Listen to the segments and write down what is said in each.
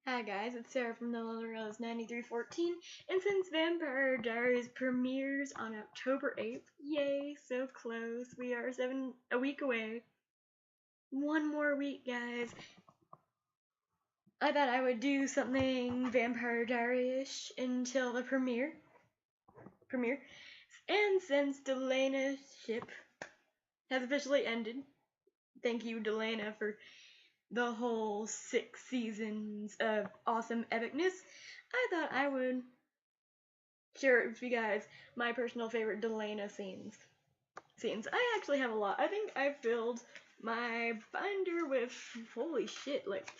Hi guys, it's Sarah from the Little Rose 9314, and since Vampire Diaries premieres on October 8th, yay, so close, we are a week away. One more week, guys. I thought I would do something Vampire Diary-ish until the premiere. And since Delena's ship has officially ended, thank you Delena for the whole 6 seasons of awesome epicness, I thought I would share it with you guys my personal favorite Delena scenes. I actually have a lot. I think I filled my binder with, holy shit, like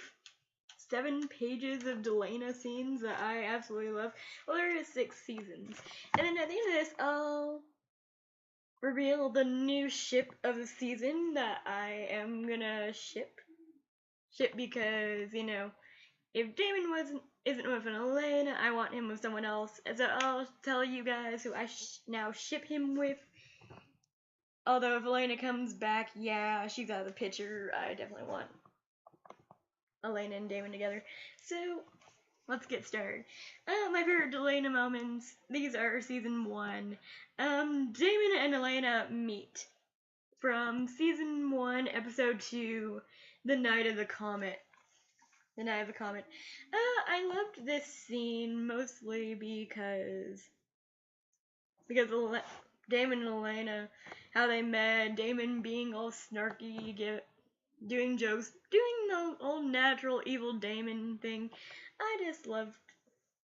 7 pages of Delena scenes that I absolutely love. Well, there is 6 seasons. And then at the end of this, I'll reveal the new ship of the season that I am gonna ship because, you know, if Damon isn't with an Elena, I want him with someone else. So I'll tell you guys who I now ship him with. Although if Elena comes back, yeah, she's out of the picture. I definitely want Elena and Damon together. So let's get started. My favorite Delena moments. These are season 1. Damon and Elena meet from season 1, episode 2, The Night of the Comet. I loved this scene mostly because Damon and Elena, how they met, Damon being all snarky, doing jokes, doing the old natural evil Damon thing. I just loved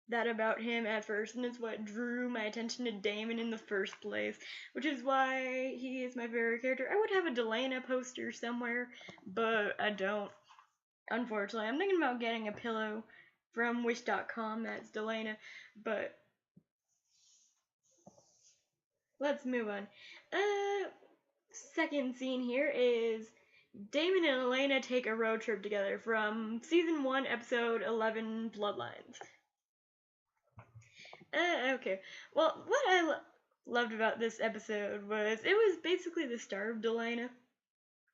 that about him at first, and it's what drew my attention to Damon in the first place, which is why he is my favorite character. I would have a Delena poster somewhere, but I don't. Unfortunately, I'm thinking about getting a pillow from wish.com that's Delena, but let's move on. Second scene here is Damon and Elena take a road trip together from season 1, episode 11, Bloodlines. Okay. Well, what I loved about this episode was it was basically the start of Delena.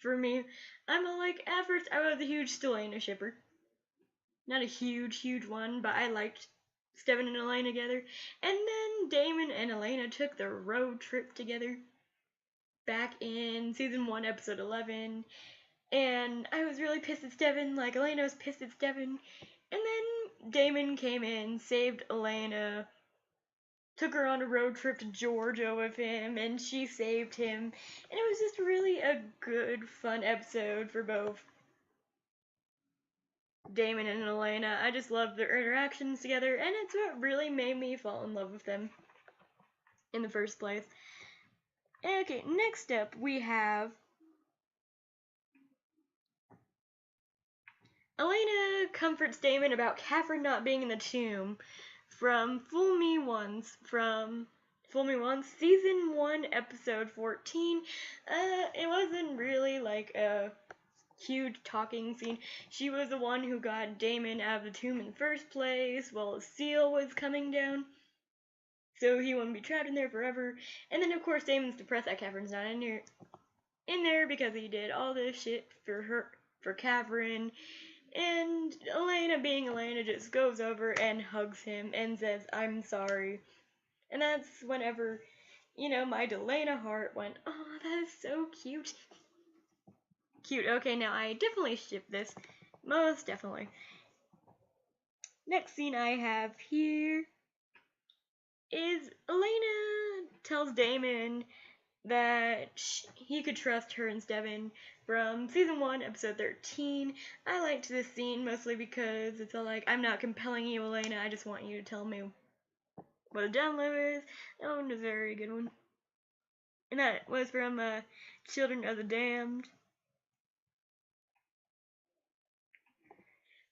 For me, at first I was a huge Delena shipper. Not a huge one, but I liked Steven and Elena together. And then Damon and Elena took the road trip together back in season 1, episode 11. And I was really pissed at Steven, like Elena was pissed at Steven. And then Damon came in, saved Elena, took her on a road trip to Georgia with him, and she saved him. And it was just really a good, fun episode for both Damon and Elena. I just loved their interactions together, and it's what really made me fall in love with them in the first place. Okay, next up we have Elena comforts Damon about Catherine not being in the tomb from Fool Me Once, season 1, episode 14. It wasn't really like a huge talking scene. She was the one who got Damon out of the tomb in the first place while a seal was coming down, so he wouldn't be trapped in there forever. And then of course Damon's depressed that Catherine's not in there because he did all this shit for Catherine. And Elena, being Elena, just goes over and hugs him and says, "I'm sorry." And that's whenever, my Delena heart went, "Oh, that is so cute." Cute. Okay, now I definitely ship this. Most definitely. Next scene I have here is Elena tells Damon that he could trust her and Steven from season 1, episode 13. I liked this scene mostly because it's all like, "I'm not compelling you, Elena, I just want you to tell me what the download is." That one was a very good one. And that was from Children of the Damned.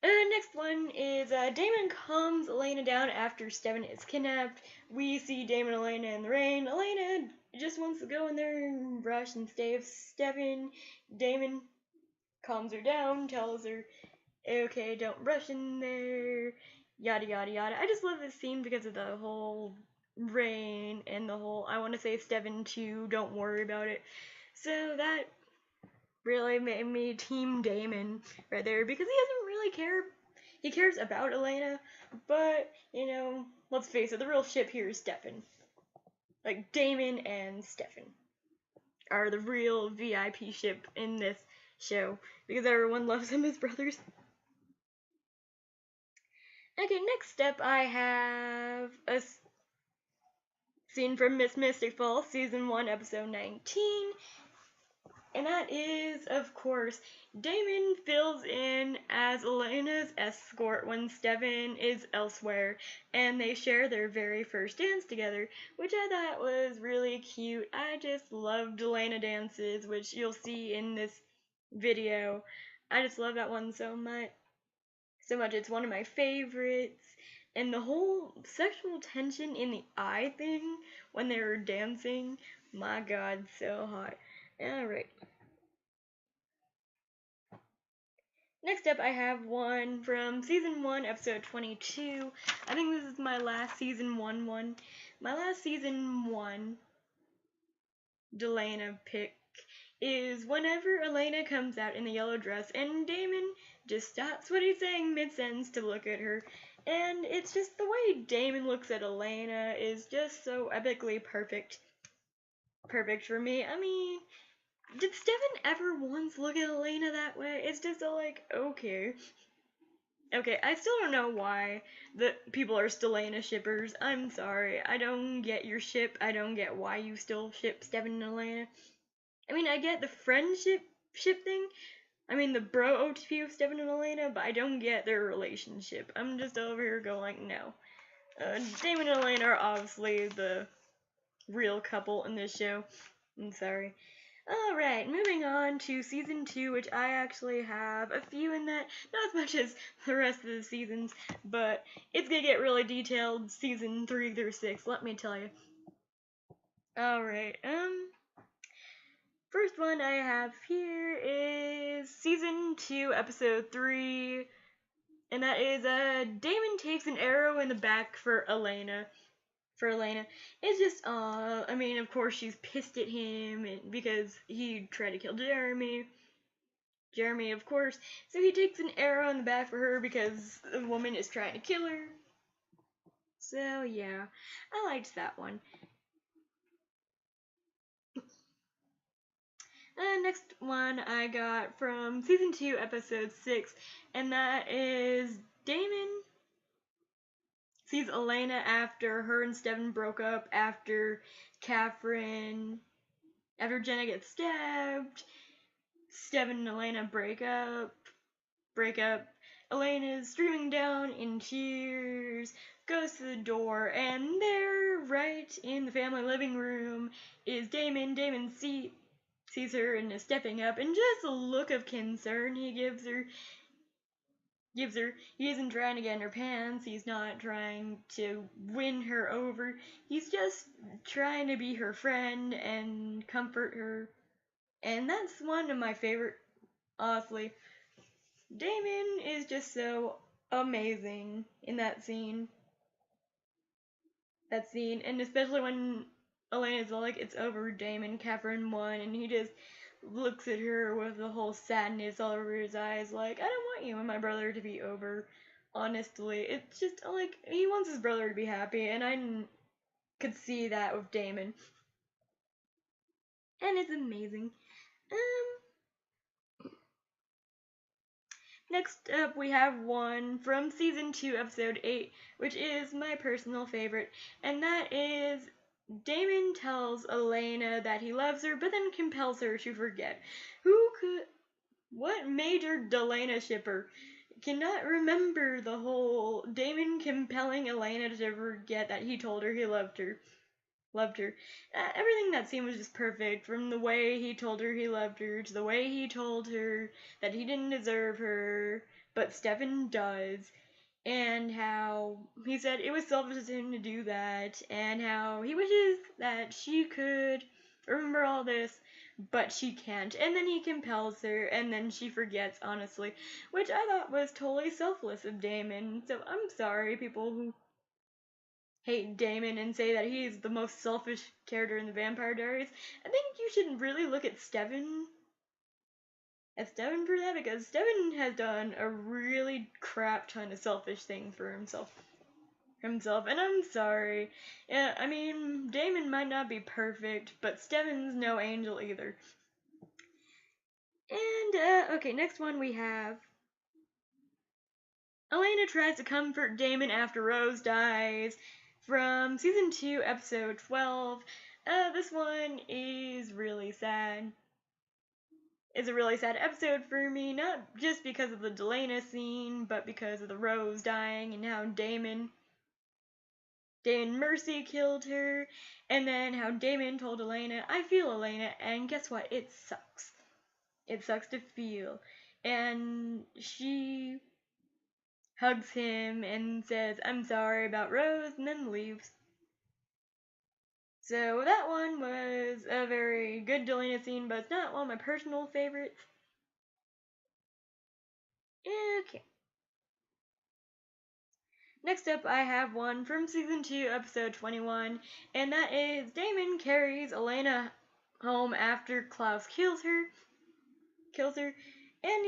Next one is Damon calms Elena down after Steven is kidnapped. We see Damon and Elena in the rain. Elena just wants to go in there and rush and stay with Steven. Damon calms her down, tells her, "Okay, don't rush in there," yada yada yada. I just love this scene because of the whole rain and the whole, I want to say Steven too, don't worry about it. So that really made me team Damon right there because he doesn't really care. he cares about Elena, but, you know, let's face it, the real ship here is Stefan. Like, Damon and Stefan are the real VIP ship in this show, because everyone loves them as brothers. Okay, next up I have a scene from Miss Mystic Falls, Season 1, Episode 19. And that is, of course, Damon fills in as Elena's escort when Stefan is elsewhere, and they share their very first dance together, which I thought was really cute. I just love Delena dances, which you'll see in this video. I just love that one so much. So much. It's one of my favorites. And the whole sexual tension in the eye thing when they were dancing, my god, so hot. Alright. Next up, I have one from Season 1, Episode 22. I think this is my last Season 1 one. My last Season 1 Delena pick is whenever Elena comes out in the yellow dress and Damon just stops what he's saying mid-sentence to look at her. And it's just the way Damon looks at Elena is just so epically perfect. Perfect for me. I mean, did Stefan ever once look at Elena that way? It's just like, okay. Okay, I still don't know why the people are Delena shippers. I'm sorry. I don't get your ship. I don't get why you still ship Stefan and Elena. I mean, I get the friendship ship thing. I mean, the bro OTP of Stefan and Elena, but I don't get their relationship. I'm just over here going, no. Damon and Elena are obviously the real couple in this show. I'm sorry. Alright, moving on to Season 2, which I actually have a few in that. Not as much as the rest of the seasons, but it's gonna get really detailed Season 3 through 6, let me tell you. Alright, first one I have here is Season 2, Episode 3, and that is, Damon takes an arrow in the back for Elena. It's just, I mean, of course she's pissed at him because he tried to kill Jeremy. Jeremy, of course. So he takes an arrow in the back for her because the woman is trying to kill her. So, yeah, I liked that one. Next one I got from Season 2, Episode 6, and that is Damon sees Elena after her and Stefan broke up, after Jenna gets stabbed, Stefan and Elena break up. Elena's streaming down in tears, goes to the door, and there, right in the family living room, is Damon. Damon sees her and is stepping up, and just a look of concern he gives her. He isn't trying to get in her pants, he's not trying to win her over, he's just trying to be her friend and comfort her. And that's one of my favorite, honestly. Damon is just so amazing in that scene. And especially when Elena's like, it's over, Damon, Catherine won, and he just looks at her with the whole sadness all over his eyes, like, I don't want you and my brother to be over. Honestly, it's just like, he wants his brother to be happy, and I could see that with Damon. And it's amazing. Next up, we have one from Season 2, Episode 8, which is my personal favorite, and that is Damon tells Elena that he loves her, but then compels her to forget. What major Delena shipper cannot remember the whole Damon compelling Elena to forget that he told her he loved her? Everything in that scene was just perfect, from the way he told her he loved her, to the way he told her that he didn't deserve her, but Stefan does, and how he said it was selfish of him to do that, and how he wishes that she could remember all this, but she can't, and then he compels her, and then she forgets, honestly, which I thought was totally selfless of Damon. So I'm sorry, people who hate Damon and say that he's the most selfish character in the Vampire Diaries. I think you should really look at Stefan at Steven for that, because Steven has done a really crap ton of selfish things for himself. And I'm sorry. Yeah, I mean, Damon might not be perfect, but Steven's no angel either. And, okay, next one we have Elena tries to comfort Damon after Rose dies, from season 2, episode 12. This one is really sad. It's a really sad episode for me, not just because of the Delena scene, but because of the Rose dying and how Damon Mercy killed her, and then how Damon told Elena, I feel Elena, and guess what? It sucks. It sucks to feel. And she hugs him and says, I'm sorry about Rose, and then leaves. So that one was a very good Delena scene, but it's not one of my personal favorites. Okay. Next up, I have one from season 2, episode 21, and that is Damon carries Elena home after Klaus kills her. And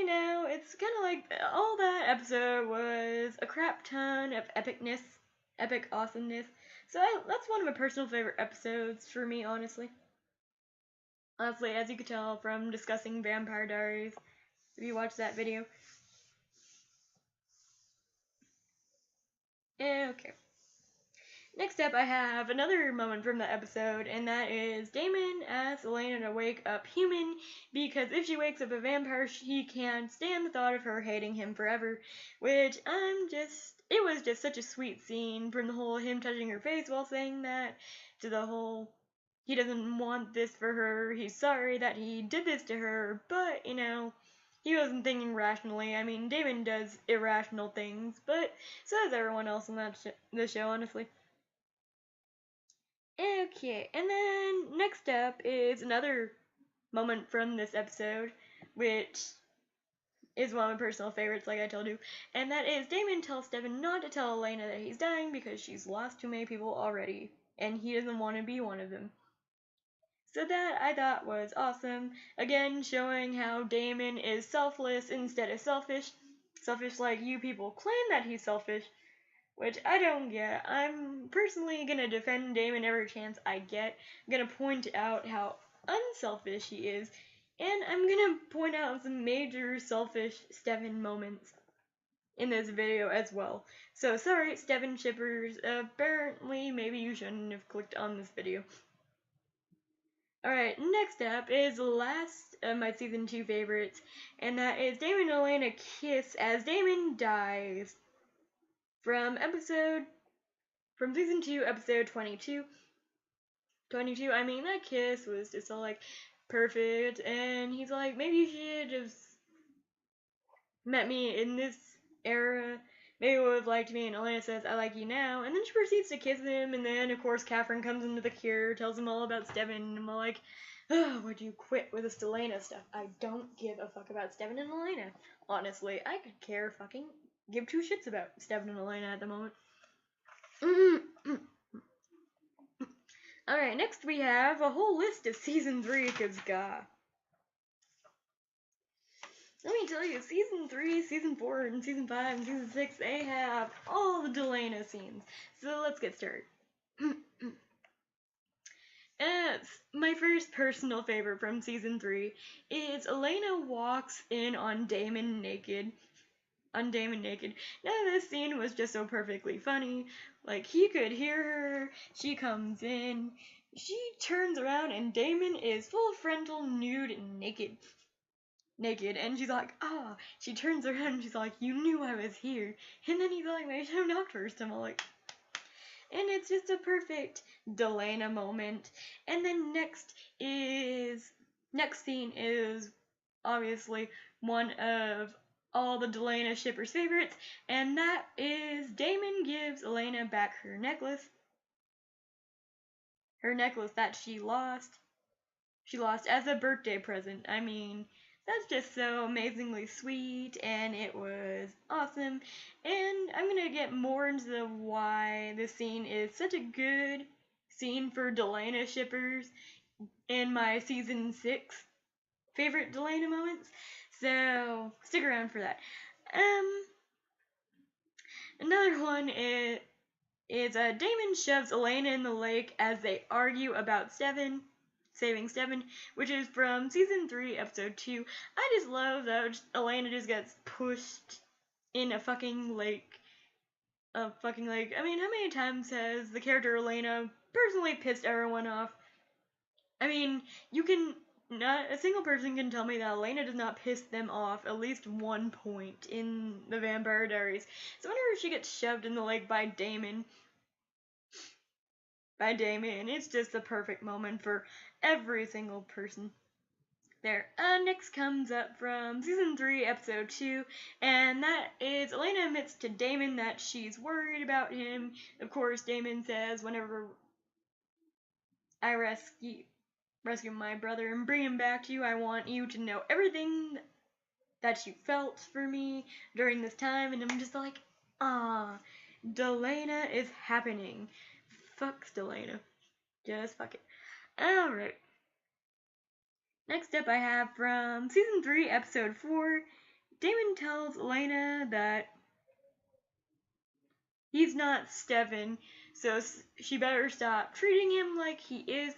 it's kind of like all that episode was a crap ton of epicness, epic awesomeness. So that's one of my personal favorite episodes for me, honestly. Honestly, as you could tell from discussing Vampire Diaries, if you watched that video. Okay. Next up, I have another moment from the episode, and that is Damon asks Elena to wake up human, because if she wakes up a vampire, he can't stand the thought of her hating him forever, which it was just such a sweet scene, from the whole him touching her face while saying that, to the whole, he doesn't want this for her, he's sorry that he did this to her, but, he wasn't thinking rationally. I mean, Damon does irrational things, but so does everyone else on the show, honestly. Okay, and then next up is another moment from this episode, which is one of my personal favorites, like I told you, and that is Damon tells Steven not to tell Elena that he's dying because she's lost too many people already, and he doesn't want to be one of them. So that I thought was awesome. Again, showing how Damon is selfless instead of selfish. Selfish like you people claim that he's selfish, which I don't get. I'm personally gonna defend Damon every chance I get. I'm gonna point out how unselfish he is, and I'm gonna point out some major selfish Steven moments in this video as well. So sorry, Steven shippers, apparently maybe you shouldn't have clicked on this video. Alright, next up is the last of my season 2 favorites, and that is Damon and Elena kiss as Damon dies. From season 2, episode 22. I mean, that kiss was just so, perfect, and he's like, maybe you should have met me in this era, maybe you would have liked me, and Elena says, I like you now, and then she proceeds to kiss him, and then, of course, Catherine comes into the cure, tells him all about Steven, and I'm like, oh, would you quit with this Delena stuff? I don't give a fuck about Steven and Elena. Honestly, I could give two shits about Steven and Elena at the moment. Alright, next we have a whole list of season 3, because God. Let me tell you, season 3, season 4, and season 5, and season 6, they have all the Delena scenes. So let's get started. My first personal favorite from season 3 is Elena walks in on Damon naked. Now this scene was just so perfectly funny. Like, he could hear her, she comes in, she turns around, and Damon is full frontal, nude, and naked, and she's like, she turns around, and she's like, you knew I was here, and then he's like, maybe I should have knocked first, I'm like, and it's just a perfect Delena moment. And then next scene is obviously one of all the Delena shippers' favorites, and that is Damon gives Elena back her necklace. Her necklace that she lost. She lost as a birthday present. I mean, that's just so amazingly sweet, and it was awesome. And I'm gonna get more into why this scene is such a good scene for Delena shippers in my season 6 favorite Delena moments. So stick around for that. Another one is Damon shoves Elena in the lake as they argue about saving Steven, which is from season 3, episode 2. I just love that Elena just gets pushed in a fucking lake. I mean, how many times has the character Elena personally pissed everyone off? I mean, not a single person can tell me that Elena does not piss them off at least one point in the Vampire Diaries. So whenever she gets shoved in the lake by Damon, it's just the perfect moment for every single person there. Next comes up from season 3, episode 2, and that is Elena admits to Damon that she's worried about him. Of course, Damon says, whenever I rescue my brother and bring him back to you, I want you to know everything that you felt for me during this time. And I'm just like, Delena is happening. Fuck Delena. Just fuck it. Alright. Next up I have from season 3, episode 4, Damon tells Elena that he's not Steven, so she better stop treating him like he is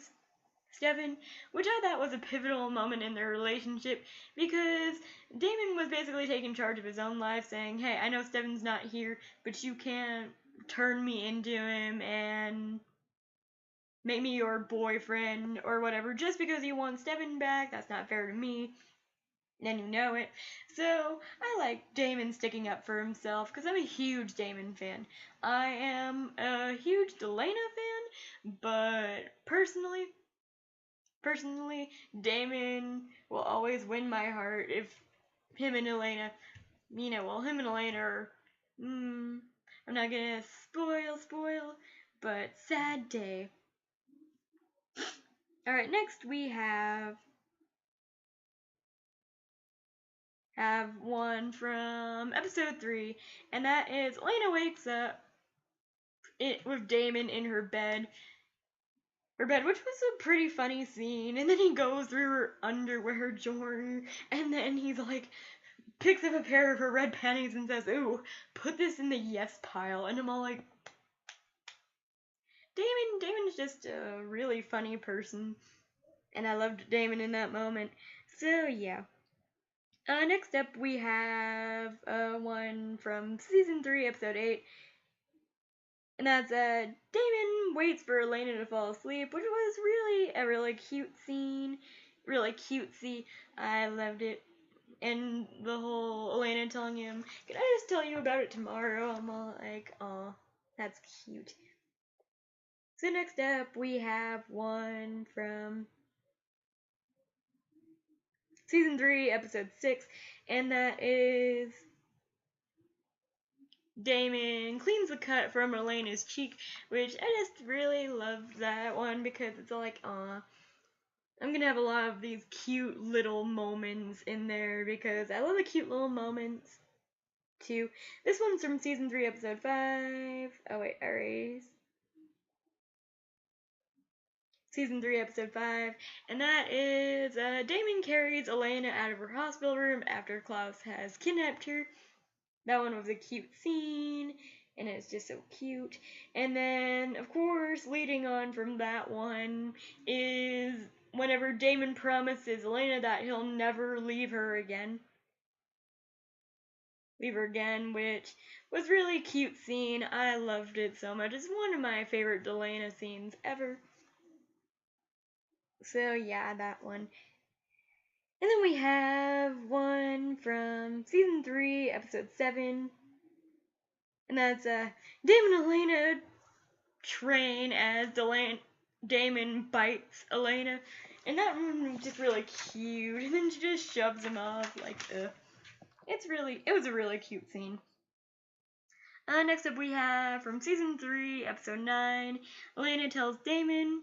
Steven, which I thought was a pivotal moment in their relationship, because Damon was basically taking charge of his own life, saying, hey, I know Steven's not here, but you can't turn me into him and make me your boyfriend or whatever just because you want Steven back. That's not fair to me. And you know it. So I like Damon sticking up for himself because I'm a huge Damon fan. I am a huge Delena fan, but personally, Damon will always win my heart if him and Elena, him and Elena are, I'm not gonna spoil, but sad day. Alright, next we have one from episode 3, and that is Elena wakes up with Damon in her bed, which was a pretty funny scene, and then he goes through her underwear drawer, and then he's like, picks up a pair of her red panties and says, ooh, put this in the yes pile, and I'm all like, Damon's just a really funny person, and I loved Damon in that moment, so yeah. Next up we have one from season 3, episode 8, and that's Damon waits for Elena to fall asleep, which was really a really cute scene, really cutesy. I loved it. And the whole Elena telling him, can I just tell you about it tomorrow? I'm all like, aw, that's cute. So next up we have one from season 3, episode 6, and that is Damon cleans the cut from Elena's cheek, which I just really loved that one because it's like, aw, I'm gonna have a lot of these cute little moments in there because I love the cute little moments too. This one's from season 3, episode 5. Oh wait, erase. Season 3, episode 5, and that is Damon carries Elena out of her hospital room after Klaus has kidnapped her. That one was a cute scene, and it's just so cute. And then, of course, leading on from that one is whenever Damon promises Elena that he'll never leave her again, which was really cute scene. I loved it so much. It's one of my favorite Delena scenes ever. So yeah, that one. And then we have one from season 3, episode 7. And that's Damon and Elena train as Damon bites Elena. And that one was just really cute. And then she just shoves him off like it was a really cute scene. Next up we have from season 3, episode 9, Elena tells Damon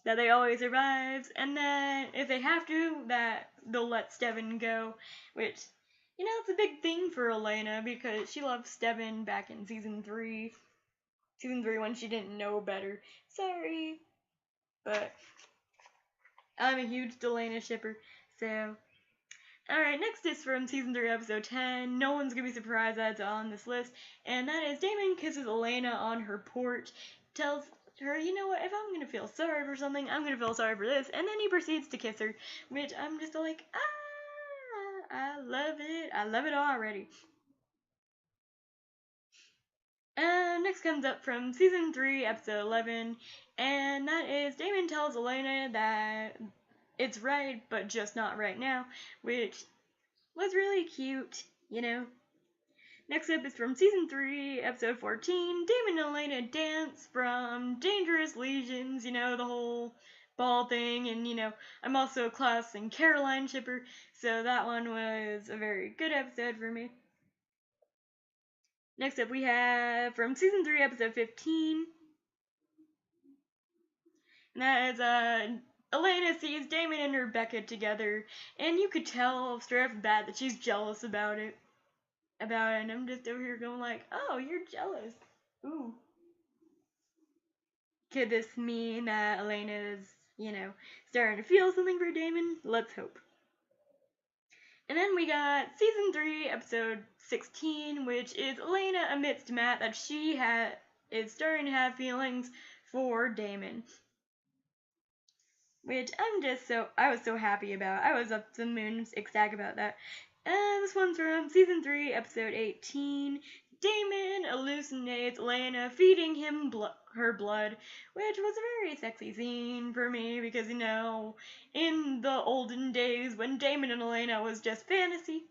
that they always survive, and that if they have to, that they'll let Steven go, which, it's a big thing for Elena because she loved Steven back in season 3 when she didn't know better. Sorry, but I'm a huge Delena shipper, so Alright, next is from season 3, episode 10. No one's gonna be surprised that it's on this list. And that is Damon kisses Elena on her porch, tells her, you know what, if I'm gonna feel sorry for something, I'm gonna feel sorry for this. And then he proceeds to kiss her, which I'm just like, I love it. I love it already. Next comes up from season 3, episode 11, and that is Damon tells Elena that it's right, but just not right now, which was really cute, you know. Next up is from season 3, episode 14, Damon and Elena dance from Dangerous Legions, you know, the whole ball thing, and, you know, I'm also a Klaus and Caroline shipper, so that one was a very good episode for me. Next up we have from season 3, episode 15, and that is Elena sees Damon and Rebecca together, and you could tell straight off the bat that she's jealous about it. And I'm just over here going like, oh, you're jealous. Ooh. Could this mean that Elena's, you know, starting to feel something for Damon? Let's hope. And then we got season 3, episode 16, which is Elena admits to Matt that she is starting to have feelings for Damon. Which I was so happy about. I was up to the moon ecstatic about that. And this one's from season 3, episode 18. Damon hallucinates Elena feeding him her blood, which was a very sexy scene for me because, you know, in the olden days when Damon and Elena was just fantasy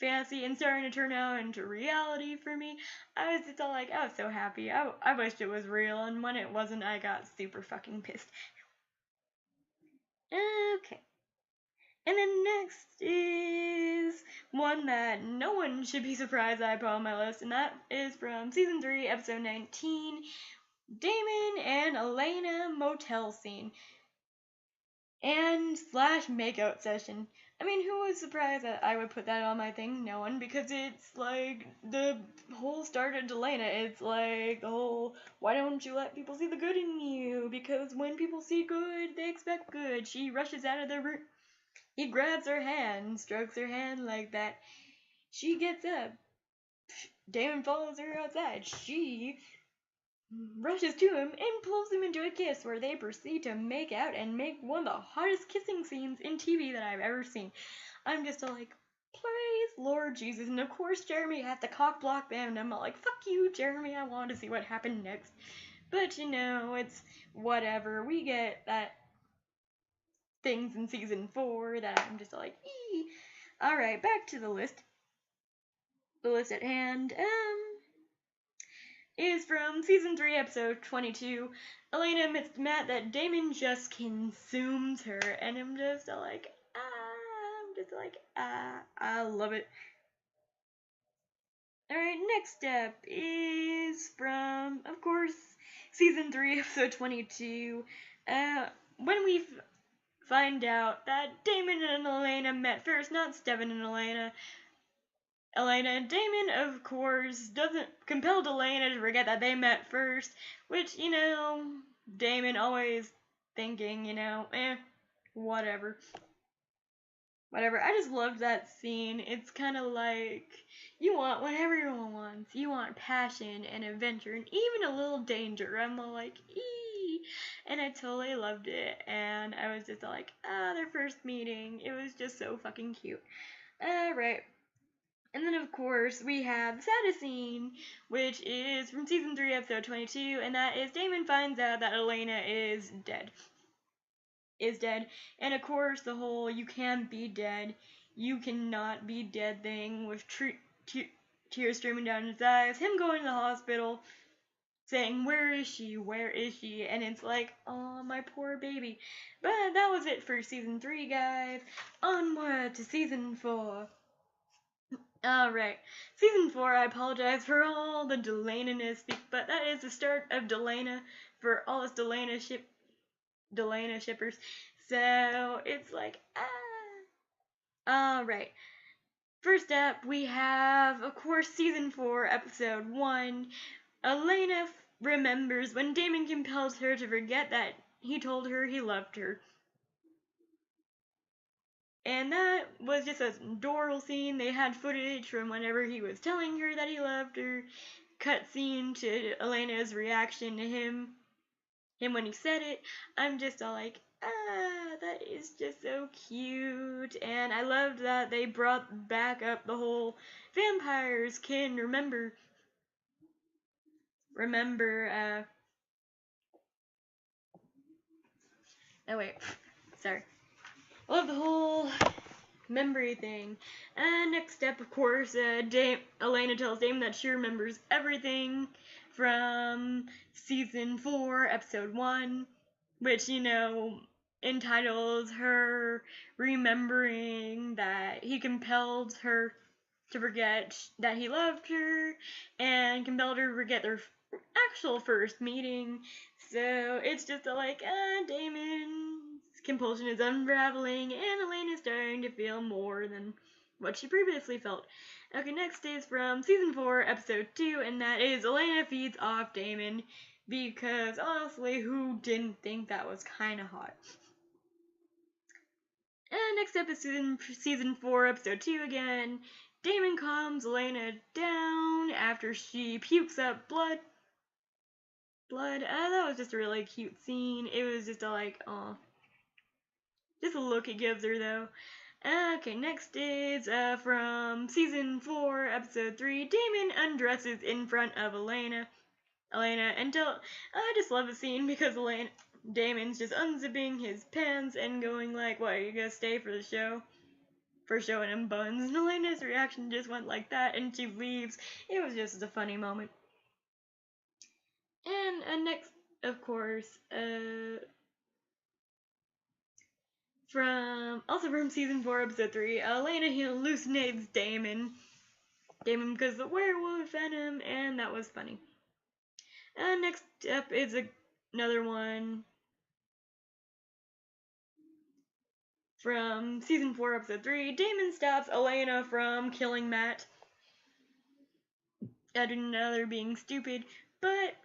and starting to turn out into reality for me, I was just all like, I was so happy. I wished it was real, and when it wasn't, I got super fucking pissed. Okay. And then next is one that no one should be surprised that I put on my list, and that is from season 3, episode 19, Damon and Elena motel scene and / makeout session. I mean, who was surprised that I would put that on my thing? No one, because it's like the whole start of Delena. It's like the whole, why don't you let people see the good in you? Because when people see good, they expect good. She rushes out of the room. He grabs her hand, strokes her hand like that. She gets up. Damon follows her outside. She rushes to him and pulls him into a kiss where they proceed to make out and make one of the hottest kissing scenes in TV that I've ever seen. I'm just like, praise Lord Jesus. And of course, Jeremy had to cock block them, and I'm like, fuck you, Jeremy. I want to see what happened next. But, you know, it's whatever. We get that things in season 4 that I'm just like, ee. Alright, back to the list. The list at hand, is from season 3, episode 22. Elena admits to Matt that Damon just consumes her, and I'm just like, I love it. Alright, next up is from, of course, season 3, episode 22. When we find out that Damon and Elena met first, not Steven and Elena. Elena and Damon, of course, doesn't compel Elena to forget that they met first, which, you know, Damon always thinking, you know, whatever. Whatever. I just loved that scene. It's kind of like, you want what everyone wants. You want passion and adventure and even a little danger. I'm all like, ee. And I totally loved it. And I was just like, their first meeting. It was just so fucking cute. Alright. And then, of course, we have the saddest scene, which is from season 3, episode 22, and that is Damon finds out that Elena is dead. And, of course, the whole you can't be dead, you cannot be dead thing with tears streaming down his eyes, him going to the hospital, saying, where is she, and it's like, oh, my poor baby. But that was it for season 3, guys. Onward to season 4. Alright, season 4, I apologize for all the Delena-ness, but that is the start of Delena for all us Delena shippers. So, it's like, Alright, first up, we have, of course, season 4, episode 1. Elena remembers when Damon compels her to forget that he told her he loved her. And that was just an adorable scene. They had footage from whenever he was telling her that he loved her, cutscene to Elena's reaction to him when he said it. I'm just all like, that is just so cute. And I loved that they brought back up the whole vampires can remember, oh wait, sorry. I love the whole memory thing. Next step, of course, Elena tells Damon that she remembers everything from season 4, episode 1, which, entitles her remembering that he compelled her to forget that he loved her and compelled her to forget their actual first meeting. So it's just Damon's compulsion is unraveling and Elena's starting to feel more than what she previously felt. Okay, next is from season 4, episode 2, and that is Elena feeds off Damon, because honestly, who didn't think that was kind of hot? And next up is season 4, episode 2 again. Damon calms Elena down after she pukes up blood. That was just a really cute scene. It was just aw. Just a look it gives her, though. Okay, next is from season 4, episode 3. Damon undresses in front of Elena, I just love the scene because Damon's just unzipping his pants and going like, "What, are you gonna stay for the show?" For showing him buns. And Elena's reaction just went like that, and she leaves. It was just a funny moment. And next, of course, from season 4, episode 3, Elena hallucinates Damon because of the werewolf venom, and that was funny. Next up is another one from season 4, episode 3. Damon stops Elena from killing Matt. I didn't know they're being stupid, but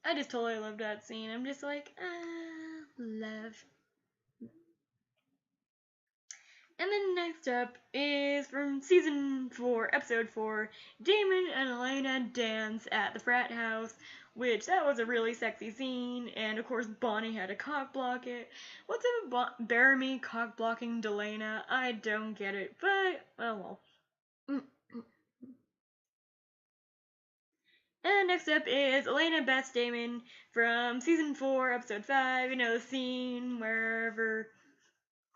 I just totally loved that scene. I'm just like, love. And then next up is from season 4, episode 4, Damon and Elena dance at the frat house, which that was a really sexy scene, and of course Bonnie had to cock block it. What's up with Baramy cock blocking Delena? I don't get it, but, oh well. And next up is Elena bests Damon from season 4, episode 5, the scene wherever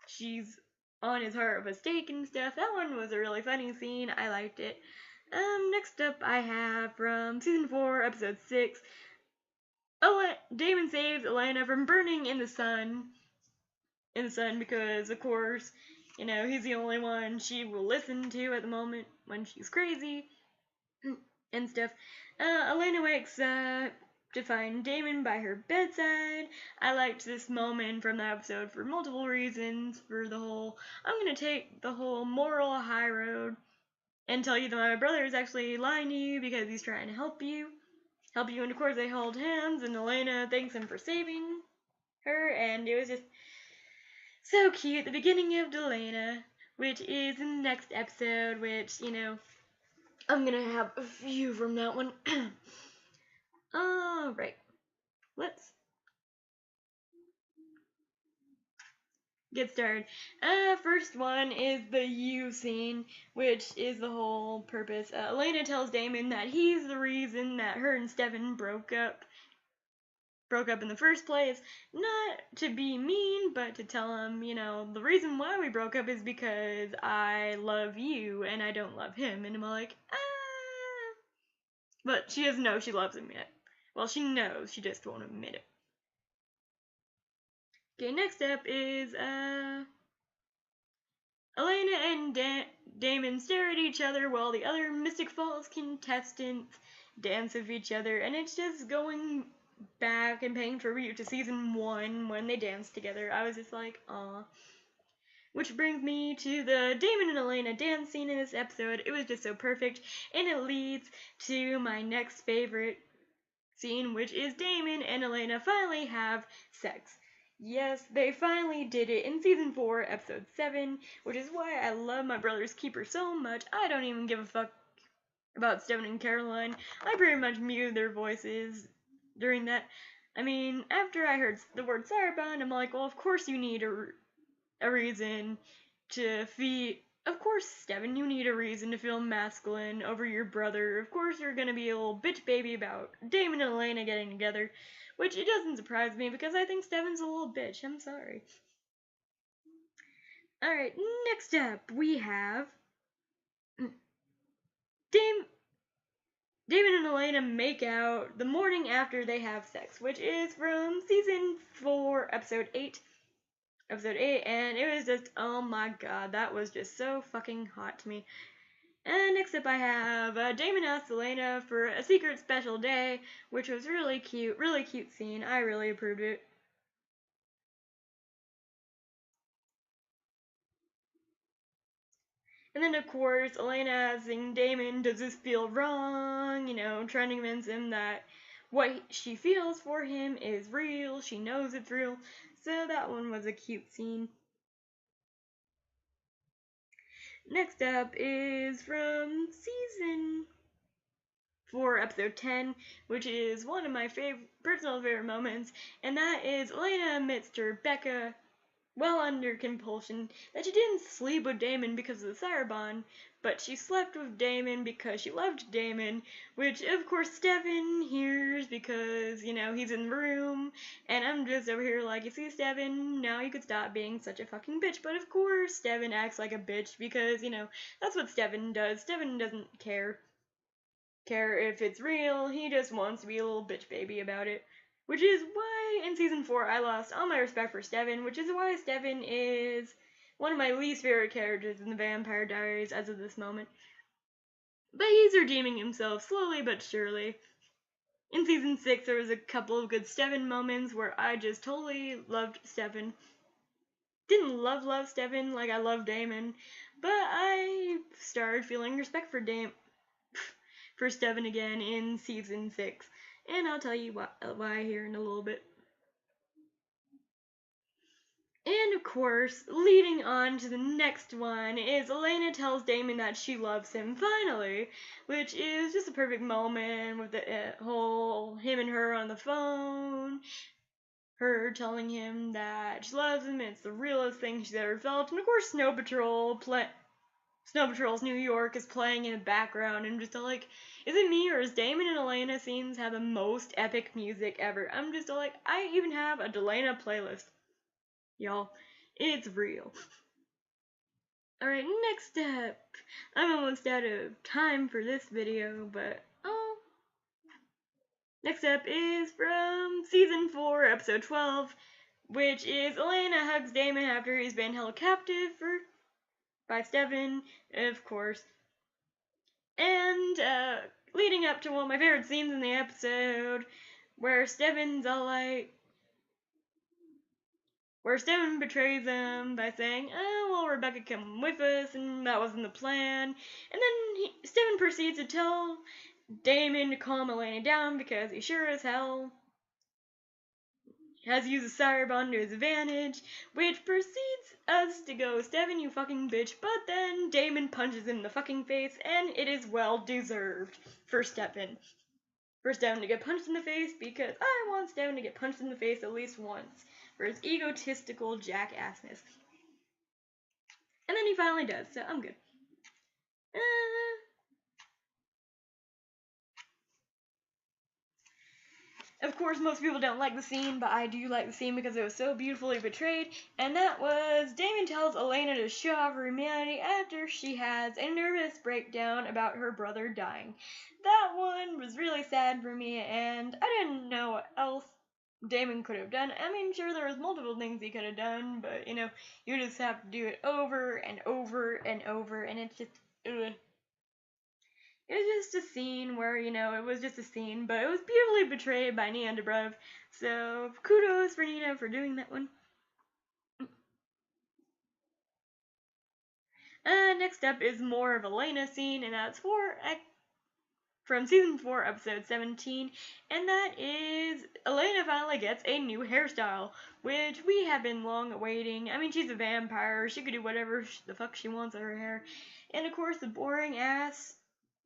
she's on his heart with a steak and stuff. That one was a really funny scene. I liked it. Next up I have from season 4, episode 6. Damon saves Elena from burning in the sun. Because, of course, he's the only one she will listen to at the moment when she's crazy and stuff. Elena wakes up to find Damon by her bedside. I liked this moment from the episode for multiple reasons. I'm gonna take the whole moral high road and tell you that my brother is actually lying to you because he's trying to help you. And of course they hold hands, and Elena thanks him for saving her, and it was just so cute. The beginning of Delena, which is in the next episode, which, I'm gonna have a few from that one. Alright, let's get started. First one is the you scene, which is the whole purpose. Elena tells Damon that he's the reason that her and Stefan broke up in the first place. Not to be mean, but to tell him, the reason why we broke up is because I love you and I don't love him. And I'm like, But she doesn't know she loves him yet. Well, she knows, she just won't admit it. Okay, next up is, Elena and Damon stare at each other while the other Mystic Falls contestants dance with each other, and it's just going back and paying tribute to season 1 when they danced together. I was just like, aw. Which brings me to the Damon and Elena dance scene in this episode. It was just so perfect, and it leads to my next favorite scene, which is Damon and Elena finally have sex. Yes, they finally did it in season 4, episode 7, which is why I love my brother's keeper so much. I don't even give a fuck about Stephen and Caroline. I pretty much muted their voices during that. I mean, after I heard the word Saraband, I'm like, well, of course you need a reason to feel. Of course, Stephen, you need a reason to feel masculine over your brother. Of course, you're gonna be a little bitch baby about Damon and Elena getting together, which it doesn't surprise me because I think Stephen's a little bitch. I'm sorry. Alright, next up we have Damon and Elena make out the morning after they have sex, which is from season 4, episode 8. Episode 8, and it was just, oh my god, that was just so fucking hot to me. And next up I have Damon asked Elena for a secret special day, which was really cute scene. I really approved it. And then, of course, Elena asking Damon, does this feel wrong? You know, trying to convince him that what she feels for him is real. She knows it's real. So that one was a cute scene. Next up is from season 4, episode 10, which is one of my personal favorite moments, and that is Elena admits to Rebecca, well under compulsion, that she didn't sleep with Damon because of the Saraband, but she slept with Damon because she loved Damon, which of course Stefan hears because, you know, he's in the room, and I'm just over here like, you see Stefan, now you could stop being such a fucking bitch, but of course Stefan acts like a bitch because, you know, that's what Stefan does. Stefan doesn't care if it's real, he just wants to be a little bitch baby about it. Which is why in season 4 I lost all my respect for Stefan, which is why Stefan is one of my least favorite characters in the Vampire Diaries as of this moment. But he's redeeming himself slowly but surely. In season 6 there was a couple of good Stefan moments where I just totally loved Stefan. Didn't love Stefan like I love Damon, but I started feeling respect for Stefan again in season 6, and I'll tell you why here in a little bit. And of course, leading on to the next one is Elena tells Damon that she loves him finally, which is just a perfect moment with the whole him and her on the phone, her telling him that she loves him, and it's the realest thing she's ever felt, and of course Snow Patrol's New York is playing in the background, and just like, is it me or is Damon and Delena Scenes have the most epic music ever? I'm just like, I even have a Delena playlist. Y'all, it's real. Alright, next up. I'm almost out of time for this video, but oh. Next up is from season 4, episode 12, which is Elena hugs Damon after he's been held captive by Stefan, of course. And leading up to one of my favorite scenes in the episode, where Stefan betrays him by saying, oh, well, Rebecca come with us, and that wasn't the plan. And then Stefan proceeds to tell Damon to calm Elena down because he sure as hell has used the Saraband to his advantage, which proceeds us to go, Stefan, you fucking bitch, but then Damon punches him in the fucking face, and it is well deserved for Stefan. For Stefan to get punched in the face, because I want Stefan to get punched in the face at least once for his egotistical jackassness. And then he finally does, so I'm good. Of course, most people don't like the scene, but I do like the scene because it was so beautifully portrayed, and that was Damon tells Elena to show off her humanity after she has a nervous breakdown about her brother dying. That one was really sad for me, and I didn't know what else Damon could have done. I mean, sure, there was multiple things he could have done, but, you know, you just have to do it over and over and over, and it's just, ugh. It was just a scene where, you know, it was just a scene, but it was beautifully portrayed by Nina Dobrev, so kudos for Nina for doing that one. Next up is more of Elena's scene, and that's for from season 4, episode 17, and that is Elena finally gets a new hairstyle, which we have been long awaiting. I mean, she's a vampire, she could do whatever the fuck she wants with her hair, and of course, the boring ass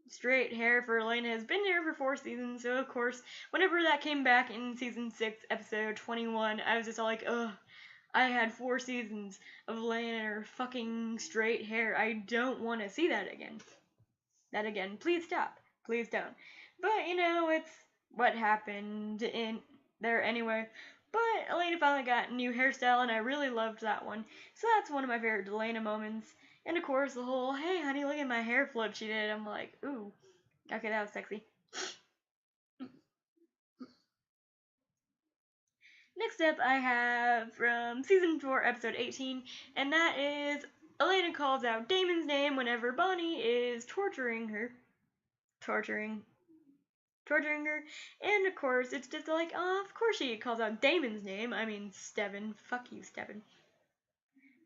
straight hair for Elena has been there for 4 seasons, so of course, whenever that came back in season 6, episode 21, I was just all like, ugh. I had 4 seasons of Elena and her fucking straight hair. I don't want to see that again. Please stop. Please don't. But, you know, it's what happened in there anyway. But Elena finally got a new hairstyle, and I really loved that one. So that's one of my favorite Delena moments. And of course, the whole, hey honey, look at my hair flip she did. I'm like, ooh, okay, that was sexy. Next up, I have from season 4, episode 18, and that is Elena calls out Damon's name whenever Bonnie is torturing her. Torturing her, and of course, it's just like, oh, of course she calls out Damon's name. I mean, Steven. Fuck you, Steven.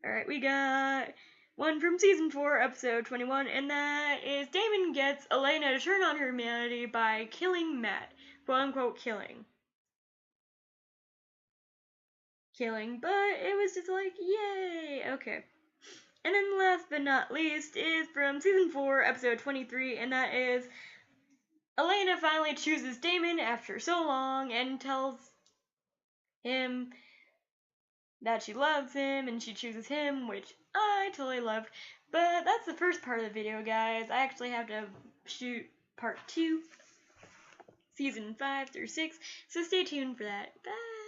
Alright, we got one from season 4, episode 21, and that is Damon gets Elena to turn on her humanity by killing Matt. Quote unquote killing, but it was just like, yay, okay. And then last but not least is from season 4, episode 23, and that is Elena finally chooses Damon after so long and tells him that she loves him and she chooses him, which I totally loved. But that's the first part of the video, guys. I actually have to shoot part 2, season 5 through 6, so stay tuned for that. Bye!